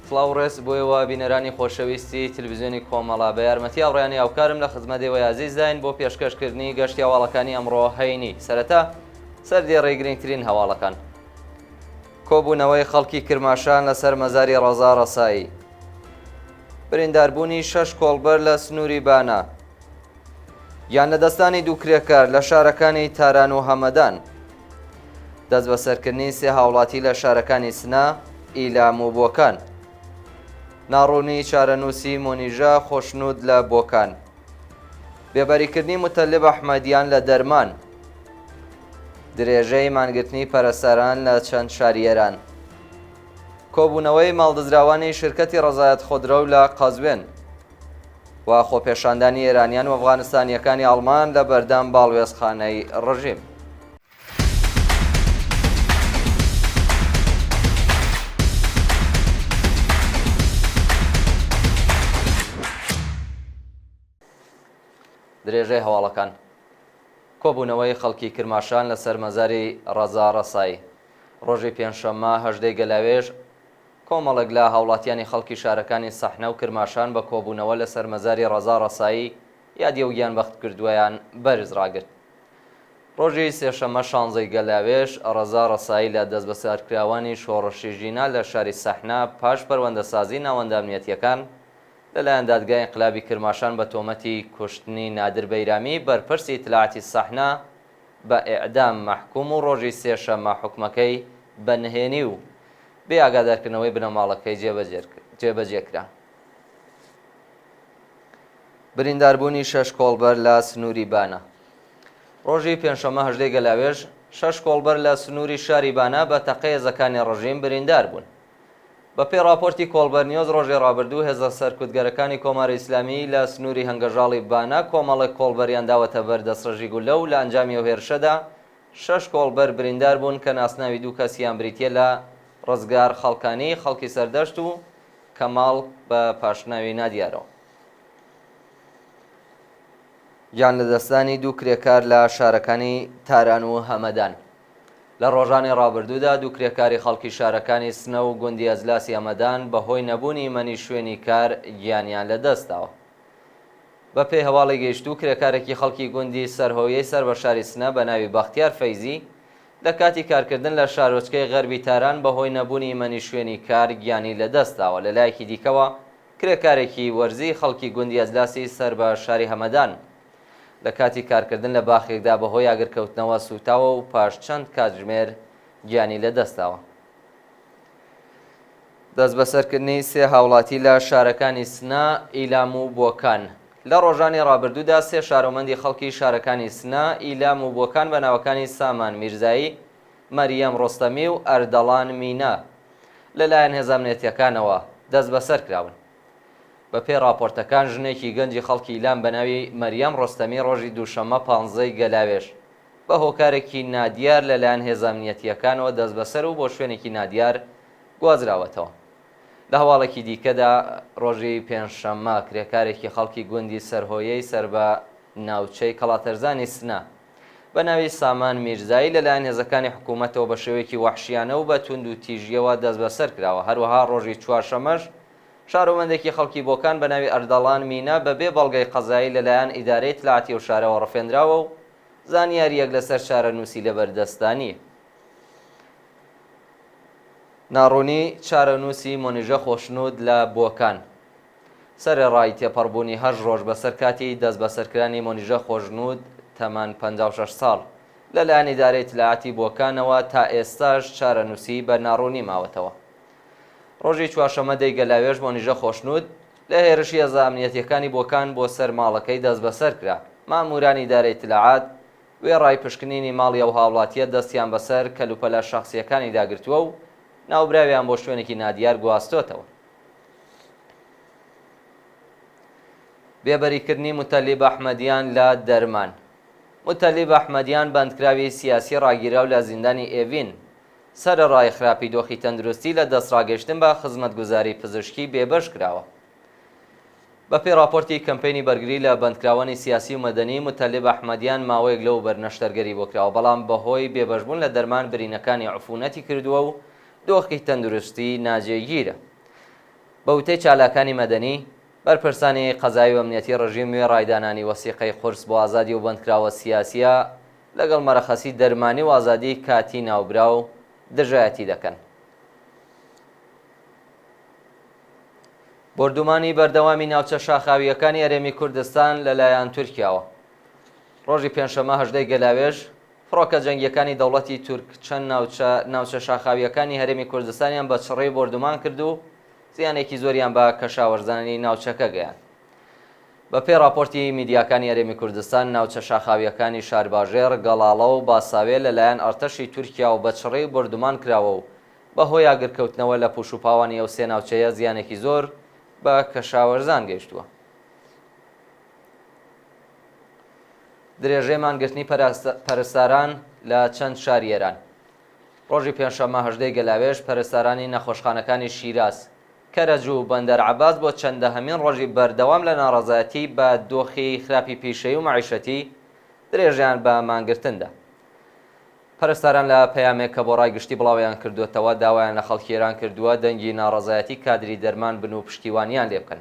فلاورس بۆیەوە بینەرانی خۆشەویستی تلڤیزیۆنی کۆمەڵا بە یارمەتی ئەوڕێیانی هاوکارم لە خزمەتەوەی عزیزداین بۆ پێشکەشکردنی گەشتی هەواڵەکانی ئەمڕۆ هەینی. سەرەتا سەردی ڕێگرنگترین هەواڵەکان. کۆبوونەوەی خەڵکی کرماشان لەسەر مەزاری ڕەزا ڕەسایی. برینداربوونی 6 کۆڵبەر لە سنووری بانە. یان لەدەستانی دوو کرێکار لە شارەکانی تاران و هەمەدان. دەست بەسەرکردنی سێ هاوڵاتی لە شارەکانی سنا، ئیلام و بۆکان. ناڕوونی چارەنووسی مۆنیژە خۆشنود لە بۆکان. بێبەریکردنی متەلب ئەحمەدیان لە دەرمان. درێژەی مانگرتنی پەرەسەران لە چەند شاریێران. کۆبوونەوەی ماڵدزراوانی شرکەتی ڕەزایەت خودرۆ لە قەزوێن و خۆپێشاندانی ئێرانیان و ئەفغانستانیەکانی ئەڵمان لە بەردەم باڵوێزخانەی ڕژیم. درێژەی هەواڵەکان. کۆبوونەوەی خەڵکی کرماشان لەسەر مەزاری ڕەزا ڕەسایی. ڕۆژی پێنجشەممە 18 گەلاوێژ کۆمەڵێک لە هاوڵاتیانی خەڵکی شارەکانی سەحنە و کرماشان بە کۆبوونەوە لەسەر مەزاری ڕەزا ڕەسایی یادی و گیانبەخت کردووەیان بەرز ڕاگرت. ڕۆژی سێشەممە 16 گەلاوێژ ڕەزا ڕەسایی لە دەست بەسەرکراوانی شۆڕشی ژینا لە شاری سەحنە پاش پەروەندەسازی ناوەندە ئەمنیەتیەکان لەلایەن دادگای ئینقلابی کرماشان بە تۆمەتی کوشتنی نادر بەیرامی بەرپرسی ئیتلاعاتی سەحنە بە ئیعدام مەحکوم و ڕۆژی سێشەممە حکومەکەی بەنهێنی و بێ ئاگادارکردنەوەی بنەماڵەکەی جێبەجێکرا. برینداربوونی 6 کۆڵبەر لە سنووری بانە. ڕۆژی پێنجشەممە 18 گەلاوێژ 6 کۆڵبەر لە سنووری شاری بانە بە تەقەیەزەکانی ڕژیم بریندار بوون. بە پێی راپۆرتی کۆڵبەر نیۆز ڕۆژی ڕابردوو هێزە سەرکوتگەرەکانی کۆماری ئیسلامی لە سنووری هەنگەژاڵی بانە کۆمەڵێک کۆڵبەریان داوەتە بەر دەستڕژی گولە و لە ئەنجامی ئەو هێرشەدا 6 کۆڵبەر بریندار بوون کە ناسناوی دوو کەسیان بریتیە لە ڕزگار خەڵکانی خەڵکی سەردەشت و کەماڵ بە پاشناوی نادیارەوە. یان لە دەستانی دوو کرێکار لە شارەکانی تاران و هەمەدان. لە ڕۆژانی ڕابردوودا دوو کرێکاری خەڵکی شارەکانی سنە و گوندی ئەزلاسی ئەمەدان بەهۆی نەبوونی مەنی شوێنی کار گیانیان لەدەستاوە. بە پێی هەواڵی گەیشتوو کرێکارێکی خەڵکی گوندی سەرهۆیەی سەر بە شاری سنە بە ناوی بەختیار فەیزی لە کاتی کارکردن لە شارۆچکەی غەربی تاران بەهۆی نەبوونی مەنی شوێنی کار گیانی لەدەستاوە. لە لایەکی دیکەوە کرێکارێکی وەرزی خەڵکی گوندی ئەزلاسی سەر بە شاری هەمەدان لە کاتی کارکردن لە باخێکدا بەهۆی ئاگرکەوتنەوە سوتاوە و پاش چەند کاتژمێر گیانی لەدەستاوە. دەست بەسەرکردنی سێ هاوڵاتی لە شارەکانی سنا، ئیلام و بۆکان. لە ڕۆژانی ڕابردوودا سێ شارۆمەندی خەڵکی شارەکانی سنا، ئیلام و بۆکان بە ناوەکانی سامان میرزایی، مەریەم ڕۆستەمی و ئەردەڵان مینا لەلایەن هێزە ئەمنیەتیەکانەوە دەست بەسەر کراون. بە پێی راپۆرتەکان ژنێکی گەنجی خەڵکی ئیلام بە ناوی مەریەم ڕۆستەمی ڕۆژی دووشەممە 15 گەلاوێژ بە هۆکارێکی نادیار لەلایەن هێزە ئەمنیەتیەکانەوە دەست بەسەر و بۆ شوێنێکی نادیار گوازراوەتەوە. لە هەواڵێکی دیکەدا ڕۆژی پێنجشەممە کرێکارێکی خەڵکی گوندی سەرهۆیەی سەر بە ناوچەی کەڵاتەرزانی سنا بە ناوی سامان میرزایی لەلایەن هێزەکانی حکوومەتەوە بە شێوەیەکی وەحشیانە و بە توند و تیژیەوە دەست بەسەر کراوە. هەروەها ڕۆژی چوارشەمەش شارۆمەندێکی خەڵکی بۆکان بە ناوی ئەردەڵان مینا بەبێ بەڵگەی قەزایی لەلایەن ئیدارەی ئیتلاعاتی و شارەوە ڕفێنراوە و زانیاریەک لەسەر شارەنووسی لەبەردەستانی. ناڕوونی چارەنووسی مۆنیژە خۆشنود لە بۆکان. سەرێڕای تێپەڕبوونی 8 ڕۆژ بەسەر کاتی دەست بەسەرکرانی مۆنیژە خۆشنود تەمان 56 ساڵ لەلایەن ئیدارەی ئیتلاعاتی بۆکانەوە تا ئێستاش چارەنووسی بە ناڕوونی ماوەتەوە. ڕۆژی چوارشەممە 10 گەلاوێژ مۆنیژە خۆشنود لە هێرشی هێزە ئەمنیەتیەکانی بۆکان بۆ سەر ماڵەکەی دەست بەسەر کرا. مامورانی ئیدارەی ئیتلاعات وێڕای پشکنینی ماڵی ئەو هاوڵاتیە دەستیان بەسەر کەلوپەلە شەخسیەکانی داگرتووە و ناوبراویان بۆ شوێنێکی نادیار گواستۆتەوە. بێبەریکردنی متەلیب ئەحمەدیان لە دەرمان. متەلیب ئەحمەدیان بەندکراوی سیاسی ڕاگیراو لە زیندانی ئێڤین سەرەڕای خراپی دۆخی تەندروستی لە دەستڕاگەشتن بە خزمەتگوزاری پزیشکی بێبەش کراوە. بە پێی راپۆرتی کەمپینی بەرگری لە بەندکراوانی سیاسی و مەدەنی متەلیب ئەحمەدیان ماوەیەک لەو بەرنەشتەرگەری بۆ کراوە، بەڵام بەهۆی بێبەشبوون لە دەرمان برینەکانی عفونەتی کردووە و دۆخی تەندروستی ناجێگیرە. بە وتەی چالاکانی مەدەنی بەرپرسانی قەزایی و ئەمنیەتی ڕژیم نوێ ڕایدانانی وەسیقەی قورس بۆ ئازادی و بەندکراوە سیاسیە لەگەڵ مەرەخەسی دەرمانی و ئازادی کاتی ناوبرا و دژایەتی دەکەن. بردومانی بەردەوامی ناوچە شاخاویەکانی هەرێمی کوردستان لەلایەن تورکیاوە. ڕۆژی پێنجشەممە 18 گەلاوێژ فڕۆکە جەنگیەکانی دەوڵەتی تورک چەند ناوچە شاخاویەکانی هەرێمی کوردستانیان بە چڕێی بردومان کرد و زیانێکی زۆریان بە کەشاوەرزانی ناوچەکە گەیان. بە پێی راپۆرتی میدیاکانی هەرێمی کوردستان ناوچە شاخاویەکانی شارباژێر، گەڵاڵە و باساوێ لەلایەن ئەرتەشی تورکیا و بە چڕێی بردومان کراوە و بەهۆی ئاگرکەوتنەوە لە پوشوپاوانی ئەو سێ ناوچەیە زیانێکی زۆر بە کەشاوەرزان گەیشتووە. درێژەی مانگرتنی پەرستاران لە چەند شاری ئێران. ڕۆژی پێنجشەممە 18 گەلاوێژ پەرستارانی نەخۆشخانەکانی شیراز، کەرەج و بەندەر عەباس بۆ چەندەهەمین ڕۆژی بەردەوام لە ناڕەزایەتی بە دۆخی خراپی پیشەیی و مەعیشەتی درێژیان بە مانگرتندا. پەرستاران لە پەیامێک کە بۆ ڕایگشتی بڵاویان کردوێتەوە داوایان لە خەڵکی ئێران کردووە دەنگی ناڕەزایەتی کادری دەرمان بن و پشتیوانیان لێ بکەن.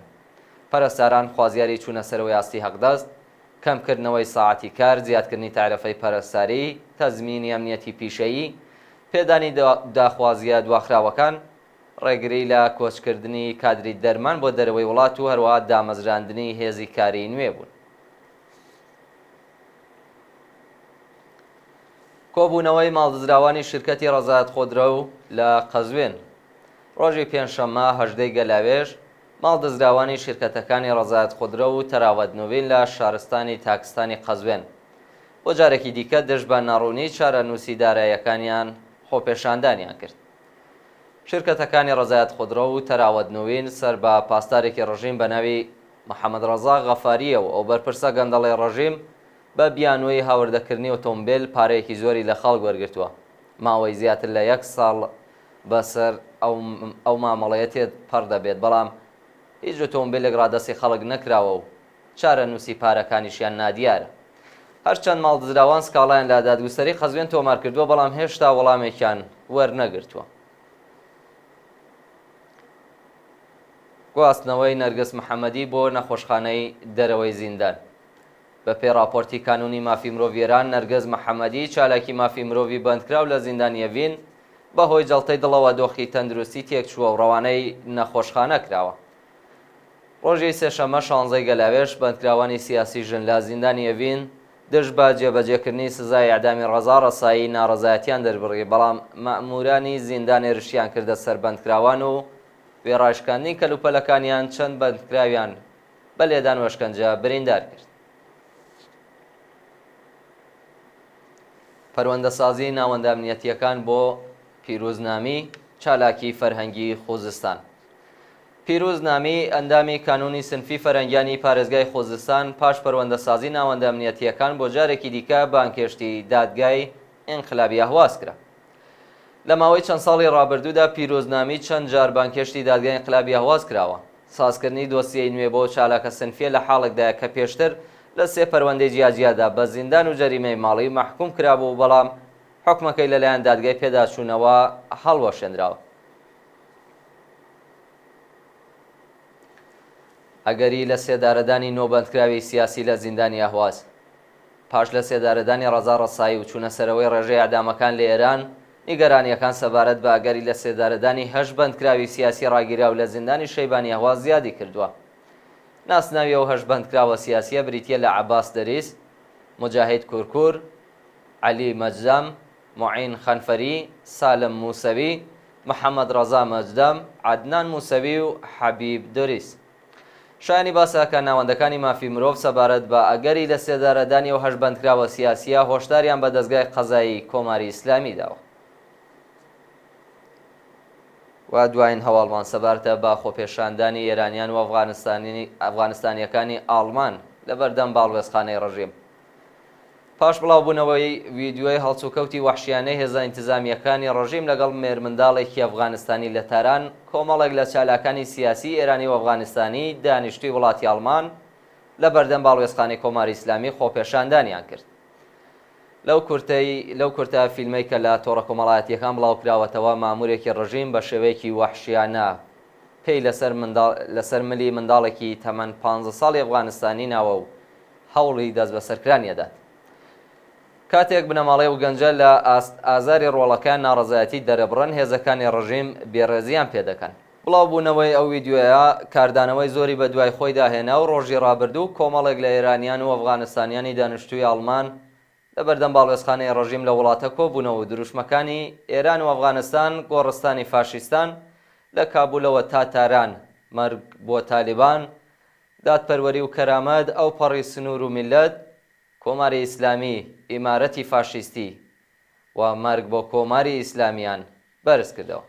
پەرستاران خوازیاری چوونە سەرەوەی ئاستی هەقدەست، کەمکردنەوەی ساعەتی کار، زیادکردنی تعرفەی پەرستاری، تەزمینی ئەمنیەتی پیشەیی، پێدانی داخوازیە دواخراوەکان، ڕێگری لە کۆچکردنی کادری دەرمان بۆ دەرەوەی وڵات و هەروەها دامەزراندنی هێزی کاری نوێ بوون. کۆبوونەوەی ماڵدزراوانی شرکەتی ڕەزایەت خۆدرە و لە قەزوێن. ڕۆژی پێنجشەممە 18 گەلاوێژ ماڵدزراوانی شرکەتەکانی ڕەزایەت خۆدرە و تەراوەتنووین لە شارستانی تاکستانی قەزوێن بۆ جارێکی دیکە دژ بە ناڕوونی چارەنووسی داراییەکانیان خۆپێشاندانیان کرد. شرکەتەکانی ڕەزایەت خۆدرە و تەراوەتنووین سەر بە پاسدارێکی ڕژیم بە ناوی محەممەد ڕەزا غەفاریە و ئەو بەرپرسە گەندەڵی ڕژیم بە بیانووی هاوردەکردنی ئۆتۆمبیل پارەیەکی زۆری لە خەڵک وەرگرتووە. ماوەی زیاتر لە 1 ساڵ بەسەر ئەو مامەڵەیە تێت پەڕ دەبێت، بەڵام هیچ ئۆتۆمبیلێک ڕادەسی خەڵک نەکراوە و چارەنووسی پارەکانیشیان نادیارە. هەرچەند ماڵدزراوان سکاڵیان لە دادگوستەری قەزوێن تۆمار کردووە، بەڵام هێشتا وەڵامێکیان وەرنەگرتووە. گواستنەوەی نەرگس محەممەدی بۆ نەخۆشخانەی دەرەوەی زیندان. بە پێی راپۆرتی کانونی مافی مرۆڤێران، نەرگس محەممەدی چالاکی مافی مرۆڤی بەندکراو لە زیندانیەڤین بەهۆی جەڵتەی دڵەوە دۆخی تەندروستی تێکچووە و ڕەوانەی نەخۆشخانە کراوە. ڕۆژی سێشەممە 16 گەلاوێژ بەندکراوانی سیاسی ژن لە زیندانیەڤین دژ بە جێبەجێکردنی سزای ئەعدامی ڕەزا ڕەسایی ناڕەزایەتیان دەربڕی، بەڵام مەئمورانی زیندان هێرشیان کردە سەر بەندکراوان و وێڕایشکاندنی کەلوپەلەکانیان چەند بەندکراویان بە لێدان و شکنجە بریندار کرد. پەروەندەسازی ناوەندە ئەمنیەتیەکان بۆ پیرۆزنامی چالاکی فەرهەنگی خوزستان. پیرۆزنامی ئەندامی کانونی سنفی فەرهەنگیانی پارێزگای خۆزستان پاش پەروەندەسازی ناوەندە ئەمنیەتیەکان بۆ جارێکی دیکە بانکێشتی دادگای ئینقلابی ئەهواز کرا. لە ماوەی چەند ساڵی ڕابردوودا پیرۆزنامی چەند جار بانکێشتی دادگای ئینقلابی ئەهواز کراوە. سازکردنی دۆسیەی نوێ بۆ چالاکە سنفیە لە حاڵێکدایە کە پێشتر لە 3 پەروەندەی جیاجیادا بە زیندان و جەریمەی ماڵی مەحکوم کرابوو، بەڵام حکمەکەی لەلایەن دادگای پێداچوونەوە هەڵوەشێنراوە. ئەگەری لە سێدارەدانی نۆبەندکراوی سیاسی لە زیندانی ئەهواز. پاش لە سێدارەدانی ڕەزا ڕەسایی و چوونە سەرەوەی ڕێژەی ئەعدامەکان لە ئێران، نیگەرانیەکان سەبارەت بە ئەگەری لە سێدارەدانی 8 بەندکراوی سیاسی ڕاگیرا و لە زیندانی شەیبانی ئەهواز زیادی کردووە. ناسناوی ئەو 8 بەندکراوە سیاسیە بریتیە لە عەباس دەریس، مجاهید کورکور، عەلی مەجدەم، معین خەنفەری، سالم موسەوی، محەممەد ڕەزا مەجدەم، عەدنان موسەوی و حەبیب دەریس. شایانی باسەکە ناوەندەکانی مافی مرۆڤ سەبارەت بە ئەگەری لە سێدارەدانی و 8 بەندکراوە سیاسیە هۆشداریان بە دەستگای قەزایی کۆماری ئیسلامی داوە. و دوایین هەواڵمان سەبارەتە بە خۆپێشاندانی ئێرانیان و ئەفغانستانیەکانی ئاڵمان لە بەردەم باڵوێزخانەی ڕژیم. پاش بڵاوبوونەوەی ڤیدیۆی هەڵسوکەوتی وەحشیانەی هێزە ئینتیزامیەکانی ڕژیم لەگەڵ مێرمنداڵێکی ئەفغانستانی لە تاران، کۆمەڵێک لە چالاکانی سیاسی ئێرانی و ئەفغانستانی دانیشتووی وڵاتی ئاڵمان لە بەردەم باڵوێزخانەی کۆماری ئیسلامی خۆپێشاندانیان کرد. لەو کورتە فیلمەی کە لە تۆڕە کۆمەڵایەتیەکان بڵاوکراوەتەوە، مامورێکی ڕژیم بە شێوەیەکی وەحشیانە پێی لەسەر ملی منداڵێکی تەمەەن 15 ساڵی ئەفغانستانی ناوە و هەوڵی دەست بە سەرکرانیەدات. کاتێک بنەماڵەی و گەنجە لە ئازاری ڕۆڵەکان ناڕەزایەتی دەرەبڕن، هێزەکانی ڕژیم بێڕێزیان پێ دەکەن. بڵاوبوونەوەی ئەو ڤیدیۆیە کاردانەوەی زۆری بە دوای خۆی داهێنا و ڕۆژی ڕابردوو کۆمەڵێک لە ئێرانیان و ئەفغانستانیانی دانیشتووی ئاڵمان لە بەردەم باڵێزخانەی ڕژیم لە وڵاتە کۆبوونەوە و دروشمەکانی ئێران و ئەفغانستان گۆڕستانی فاشیستان لە کابولەوە تا تاران، مەرگ بۆ تالیبان، دادپەروەری و کەرامەت، ئەو پەڕی سنوور و میلەت، کۆماری ئیسلامی، ئیمارەتی فاشیستی و مەرگ بۆ کۆماری ئیسلامیان بەرز کردەوە.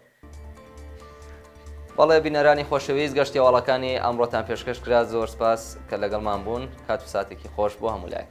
بەڵێ بینەرانی خۆشەویست، گەشتی هەواڵەکانی ئەمڕۆتان پێشکەش کرا. زۆر سپاس کە لەگەڵمان بوون. کات و ساتێکی خۆش بۆ هەموو لای.